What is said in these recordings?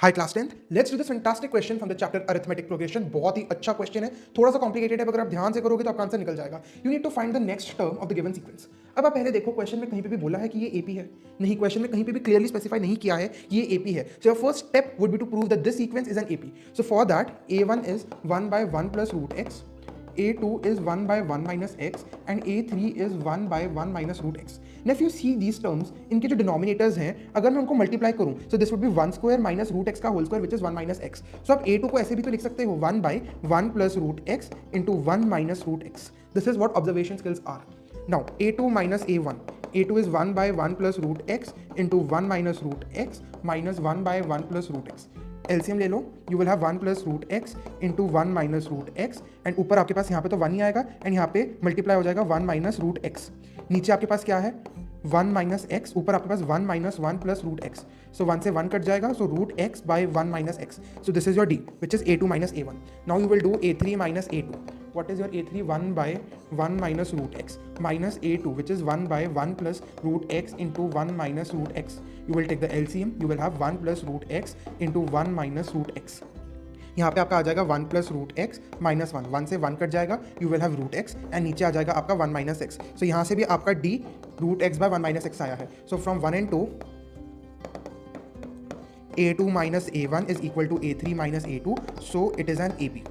High class 10th, let's do this fantastic question from the chapter arithmetic progression. बहुत ही अच्छा question है, थोड़ा सा कॉम्प्लिकेटेड है, अगर आप ध्यान से करोगे तो आपका आंसर निकल जाएगा। You need to find the next term of the given sequence. अब आप पहले देखो, क्वेश्चन में कहीं पे भी बोला है कि ये एपी है? नहीं, क्वेश्चन में कहीं पे भी क्लियरली स्पेसिफाई नहीं किया है कि ये एपी है। So your first step would be to prove that this sequence is an AP. So for that a1 is 1 by 1 plus root x, a2 is 1 by 1 minus x and a3 is 1 by 1 minus root x. Now if you see these terms, इनके जो denominators हैं, अगर मैं उनको multiply करूं, so this would be 1 square minus root x का whole square which is 1 minus x. So आप a2 को ऐसे भी तो लिख सकते हो 1 by 1 plus root x into 1 minus root x. This is what observation skills are. Now a2 minus a1. a2 is 1 by 1 plus root x into 1 minus root x minus 1 by 1 plus root x. LCM ले लो, you will have 1 plus root x into 1 minus root x and ऊपर आपके पास यहाँ पे तो 1 ही आएगा and यहाँ पे मल्टीप्लाई हो जाएगा 1 माइनस रूट एक्स। नीचे आपके पास क्या है 1 माइनस एक्स, ऊपर आपके पास 1 minus 1 plus root x. So 1 से 1 कट जाएगा, so root x by 1 minus x. So this is your d which is a2 minus a1. Now you will do a3 minus a2. What is your a3? 1 by 1 minus root x minus a2 which is 1 by 1 plus root x into 1 minus root x. You will take the LCM. You will have 1 plus root x into 1 minus root x. यहाँ पे आपका आ जाएगा 1 plus root x minus 1, 1 से 1 cut जाएगा, you will have root x and नीचे आ जाएगा आपका 1 माइनस एक्स। सो यहाँ से भी आपका d root x by 1 minus x आया है। So from 1 and 2 a2 minus a1 is equal to a3 minus a2, so it is an AP.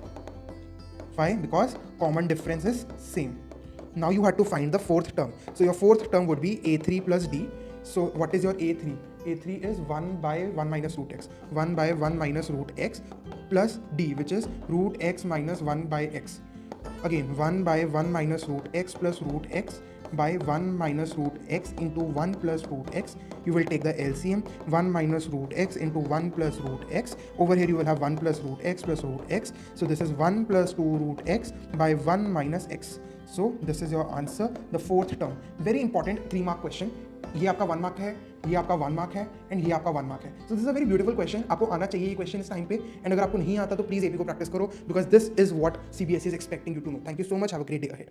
Why? Because common difference is same. Now you have to find the fourth term. So your fourth term would be a3 plus d. So what is your a3? a3 is 1 by 1 minus root x. 1 by 1 minus root x plus d which is root x minus 1 by x. Again 1 by 1 minus root x plus root x by 1 minus root x into 1 plus root x. You will take the LCM. 1 minus root x into 1 plus root x. Over here you will have 1 plus root x plus root x. So this is 1 plus 2 root x by 1 minus x. So this is your answer, the fourth term. Very important 3 mark question. ये आपका 1 mark है, ये आपका 1 mark है and ये आपका 1 mark है। सो this is a very beautiful question. आपको आना चाहिए ये क्वेश्चन इस टाइम पे, एंड अगर आपको नहीं आता तो प्लीज एपी को प्रैक्टिस करो, because this is what CBSE is expecting you to know. Thank you so much, have a great day ahead.